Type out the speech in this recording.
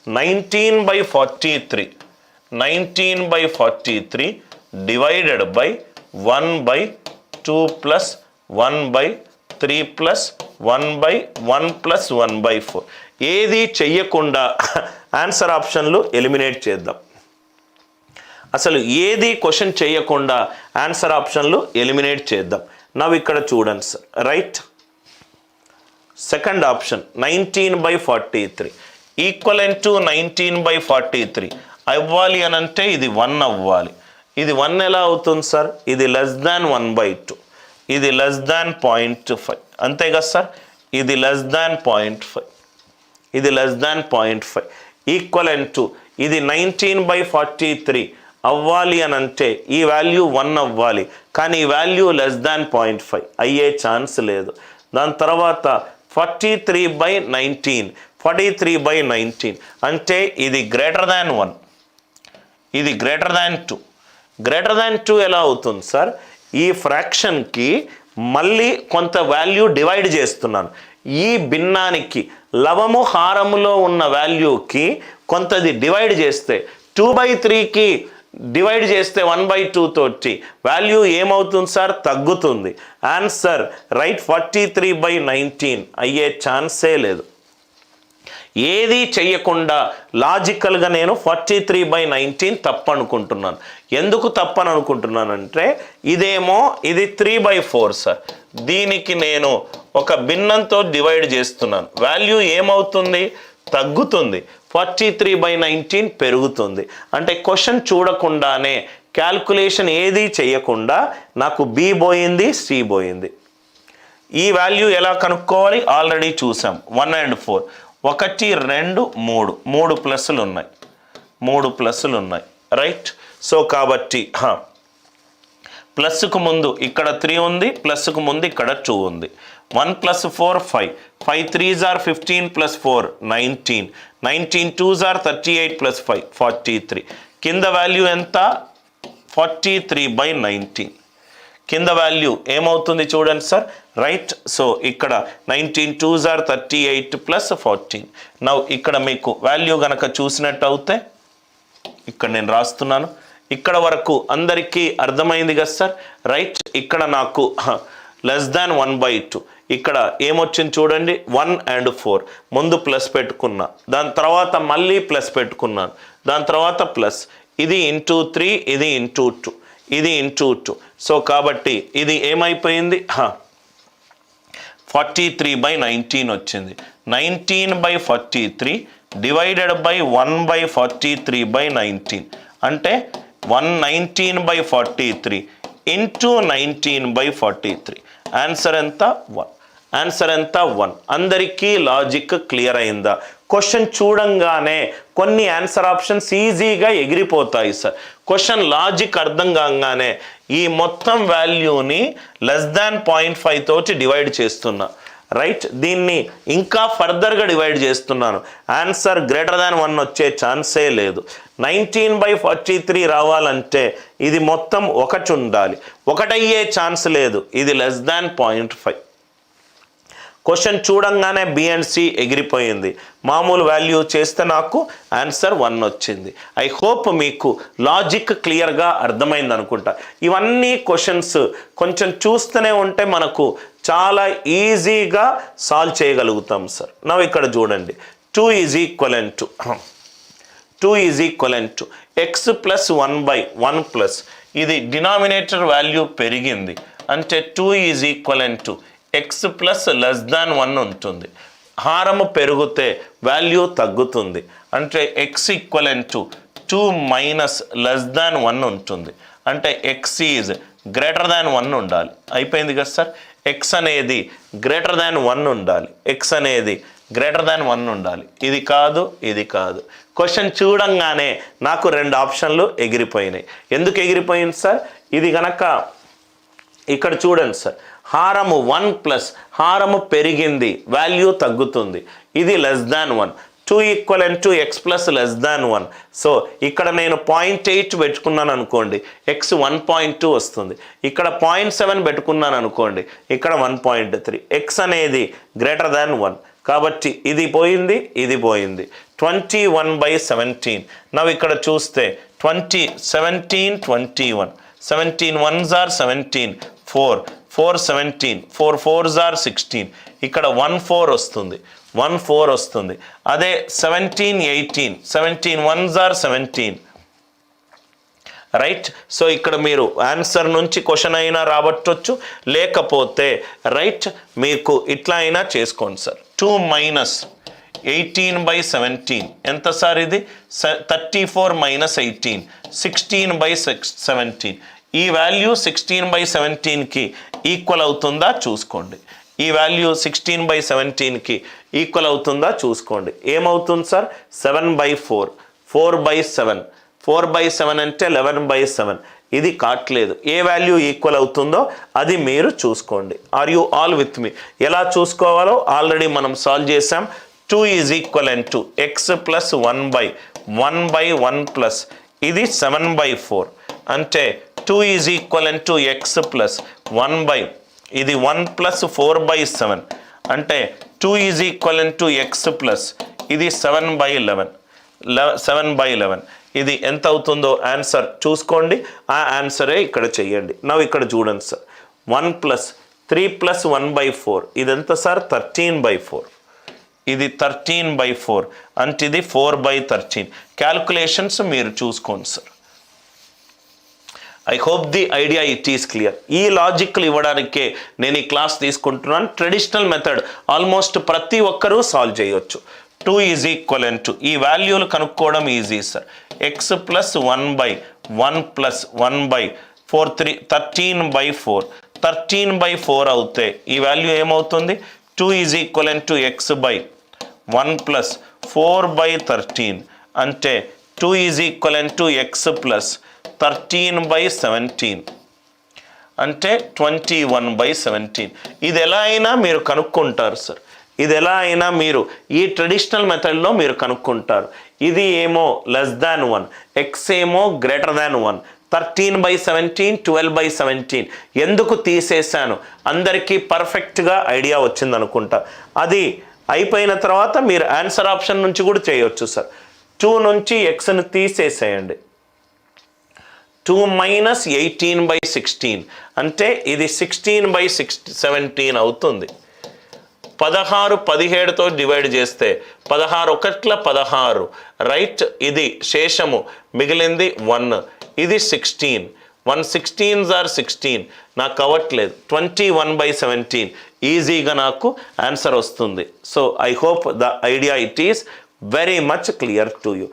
19/43 19/43 divided by 1/2 plus 1/3 plus 1/1 plus 1/4. ఏది చెయ్యకుండా answer ఆప్షన్లు ఎలిమినేట్ చేద్దాం. అసలు ఏది క్వశ్చన్ చేయకుండా ఆన్సర్ ఆప్షన్లు ఎలిమినేట్ చేద్దాం. నవ్వు ఇక్కడ చూడండి sir, right. Second option 19/43 equivalent to 19/43 అవ్వాలి అని అంటే ఇది 1 అవ్వాలి. ఇది 1 ఎలా అవుతుంది సార్? ఇది లెస్ దాన్ 1/2, ఇది లెస్ దాన్ 0.5, అంతే కదా సార్? ఇది లెస్ దాన్ 0.5, ఇది లెస్ దాన్ 0.5. ఈక్వలెంట్ టు ఇది 19/43 అవ్వాలి అని అంటే ఈ వాల్యూ 1 అవ్వాలి, కానీ ఈ వాల్యూ లెస్ దాన్ 0.5 అయ్యే ఛాన్స్ లేదు. దాని తర్వాత 43/19 43/19 అంటే ఇది గ్రేటర్ దాన్ 1, ఇది గ్రేటర్ దాన్ 2. గ్రేటర్ దాన్ 2 ఎలా అవుతుంది సార్? ఈ ఫ్రాక్షన్కి మళ్ళీ కొంత వాల్యూ డివైడ్ చేస్తున్నాను. ఈ భిన్నానికి లవము హారములో ఉన్న వాల్యూకి కొంతది డివైడ్ చేస్తే 2/3కి డివైడ్ చేస్తే 1/2 తోటి వాల్యూ ఏమవుతుంది సార్? తగ్గుతుంది. ఆన్సర్ రైట్ 43/19 అయ్యే ఛాన్సే లేదు. ఏది చెయ్యకుండా లాజికల్గా నేను 43/19 తప్పు అనుకుంటున్నాను. ఎందుకు తప్పని అనుకుంటున్నానంటే ఇదేమో ఇది 3/4 సార్, దీనికి నేను ఒక భిన్నంతో డివైడ్ చేస్తున్నాను, వాల్యూ ఏమవుతుంది? తగ్గుతుంది. 43/19 పెరుగుతుంది. అంటే క్వశ్చన్ చూడకుండానే క్యాల్కులేషన్ ఏది చేయకుండా నాకు బి పోయింది, సి పోయింది. ఈ వాల్యూ ఎలా కనుక్కోవాలి? ఆల్రెడీ చూసాం. 1 and 4 1 2 3 3 ప్లస్లు ఉన్నాయి, 3 ప్లస్లు ఉన్నాయి, రైట్. సో కాబట్టి ప్లస్కు ముందు ఇక్కడ 3 ఉంది, ప్లస్కు ముందు ఇక్కడ 2 ఉంది. 1 + 4 5 5 3s are 15 + 4 19 19 2s are 38 + 5 43. కింద వాల్యూ ఎంత? 43/19. కింద వాల్యూ ఏమవుతుంది చూడండి సార్, రైట్. సో ఇక్కడ 19 2s are 38 + 14. నౌ ఇక్కడ మీకు వాల్యూ గనక చూసినట్టు అవుతే ఇక్కడ నేను రాస్తున్నాను. ఇక్కడ వరకు అందరికీ అర్థమైంది కదా సార్, రైట్. ఇక్కడ నాకు లెస్ దాన్ 1/2, ఇక్కడ ఏమొచ్చింది చూడండి 1 and 4 ముందు ప్లస్ పెట్టుకున్నా, దాని తర్వాత మళ్ళీ ప్లస్ పెట్టుకున్నాను, దాని తర్వాత ప్లస్, ఇది ఇంటూ 3, ఇది ఇంటూ 2, ఇది ఇంటూ 2. సో కాబట్టి ఇది ఏమైపోయింది? 43/19 వచ్చింది. 19/43 డివైడెడ్ బై 1/43/19 అంటే 119/43 ఇంటూ 19/43. ఆన్సర్ ఎంత? 1. ఆన్సర్ ఎంత? 1. అందరికీ లాజిక్ క్లియర్ అయిందా? క్వశ్చన్ చూడంగానే కొన్ని ఆన్సర్ ఆప్షన్స్ ఈజీగా ఎగిరిపోతాయి సార్. క్వశ్చన్ లాజిక్ అర్థం కాగానే ఈ మొత్తం వాల్యూని లెస్ దాన్ 0.5 తోటి డివైడ్ చేస్తున్నా, రైట్. దీన్ని ఇంకా ఫర్దర్గా డివైడ్ చేస్తున్నాను. ఆన్సర్ గ్రేటర్ దాన్ 1 వచ్చే ఛాన్సే లేదు. 19/43 రావాలంటే ఇది మొత్తం 1 ఉండాలి, 1 అయ్యే ఛాన్స్ లేదు. ఇది లెస్ దాన్ 0.5. క్వశ్చన్ చూడంగానే బి అండ్ సి ఎగిరిపోయింది. మామూలు వాల్యూ చేస్తే నాకు ఆన్సర్ 1 వచ్చింది. ఐ హోప్ మీకు లాజిక్ క్లియర్గా అర్థమైంది అనుకుంటా. ఇవన్నీ క్వశ్చన్స్ కొంచెం చూస్తూనే ఉంటే మనకు చాలా ఈజీగా సాల్వ్ చేయగలుగుతాం సార్. నవ్వు ఇక్కడ చూడండి, 2 is equivalent to x + 1/1 plus ఇది డినామినేటర్ వాల్యూ పెరిగింది అంటే 2 is equivalent to x plus less than 1 ఉంటుంది. హారము పెరిగితే వాల్యూ తగ్గుతుంది అంటే x equivalent to 2 minus less than 1 ఉంటుంది. అంటే x ఈజ్ గ్రేటర్ దాన్ 1 ఉండాలి. అయిపోయింది కదా సార్. x అనేది గ్రేటర్ దాన్ 1 ఉండాలి, x అనేది గ్రేటర్ దాన్ 1 ఉండాలి. ఇది కాదు, ఇది కాదు. క్వశ్చన్ చూడంగానే నాకు 2 ఆప్షన్లు ఎగిరిపోయినాయి. ఎందుకు ఎగిరిపోయింది సార్? ఇది కనుక ఇక్కడ చూడండి సార్, హారము 1 ప్లస్ హారము పెరిగింది, వాల్యూ తగ్గుతుంది. ఇది less than 1. 2 equivalent to x plus less than 1. So ఇక్కడ నేను 0.8 పెట్టుకున్నాను అనుకోండి, x 1.2 వస్తుంది. ఇక్కడ 0.7 పెట్టుకున్నాను అనుకోండి, ఇక్కడ 1.3. x అనేది గ్రేటర్ దాన్ 1. కాబట్టి ఇది పోయింది, ఇది పోయింది. 21/17. నవ్వు ఇక్కడ చూస్తే 20 17 21. 17 1s are 17, 4 4 17, 4 4s are 16. ఇక్కడ 1 4 వస్తుంది, 1 4 వస్తుంది. అదే 17 18, 17 1s are 17. రైట్. సో ఇక్కడ మీరు ఆన్సర్ నుంచి క్వశ్చన్ అయినా రాబట్టొచ్చు, లేకపోతే రైట్ మీకు ఇట్లా అయినా చేసుకోండి సార్. 2 మైనస్ 18/17 ఎంత సార్? ఇది 34 మైనస్ 18, 16/17. ఈ వాల్యూ 16/17కి ఈక్వల్ అవుతుందా చూసుకోండి. ఈ వాల్యూ 16/17కి ఈక్వల్ అవుతుందా చూసుకోండి. ఏమవుతుంది సార్? 7/4, 4/7. 4/7 అంటే 11/7. ఇది కాట్లేదు. ఏ వాల్యూ ఈక్వల్ అవుతుందో అది మీరు చూసుకోండి. Are you all with me? ఎలా చూసుకోవాలో ఆల్రెడీ మనం సాల్వ్ చేసాం. 2 is equal to x plus 1/1 plus ఇది 7/4. అంటే 2 is equal to x plus 1 ఇది 1 ప్లస్ 4/7. అంటే 2 is equal to x plus ఇది 7/11. ఇది ఎంత అవుతుందో ఆన్సర్ చూసుకోండి. ఆ ఆన్సరే ఇక్కడ చెయ్యండి. నవ్వు ఇక్కడ చూడండి సార్. 1 ప్లస్ 3 ప్లస్ 1/4 ఇదెంత సార్? 13/4. ఇది 13/4 అంటే ఇది 4/13. క్యాల్కులేషన్స్ మీరు చూసుకోండి sir. I hope the idea it is clear. ఈ లాజిక్లు ఇవ్వడానికే నేను ఈ క్లాస్ తీసుకుంటున్నాను. ట్రెడిషనల్ మెథడ్ ఆల్మోస్ట్ ప్రతి ఒక్కరూ సాల్వ్ చేయొచ్చు. 2 ఈజ్ ఈక్వల్ టు ఈ వాల్యూలు కనుక్కోవడం easy sir. x plus 1/1 plus 1/4 13/4. 13/4 అవుతే ఈ వాల్యూ ఏమవుతుంది? 2 is equal to x/1 plus 4/13. అంటే 2 is equal to x plus 13/17. అంటే 21/17. ఇది ఎలా అయినా మీరు కనుక్కుంటారు సార్. ఇది ఎలా అయినా మీరు ఈ ట్రెడిషనల్ మెథడ్లో మీరు కనుక్కుంటారు. ఇది ఏమో లెస్ దాన్ 1, ఎక్స్ ఏమో గ్రేటర్ దాన్ 1. 13/17, 12/17 ఎందుకు తీసేశాను? అందరికీ పర్ఫెక్ట్గా ఐడియా వచ్చింది అనుకుంటా. అది అయిపోయిన తర్వాత మీరు ఆన్సర్ ఆప్షన్ నుంచి కూడా చేయొచ్చు సార్. 2 నుంచి ఎక్స్ను తీసేసేయండి. 2 మైనస్ 18/16 అంటే ఇది 16/17 అవుతుంది. 16 17తో డివైడ్ చేస్తే 16 1 16 రైట్. ఇది శేషము, మిగిలింది 1. ఇది 16. 1 16s are 16. నాకు అవ్వట్లేదు. 21/17 ఈజీగా నాకు ఆన్సర్ వస్తుంది. So I hope the idea it is very much clear to you.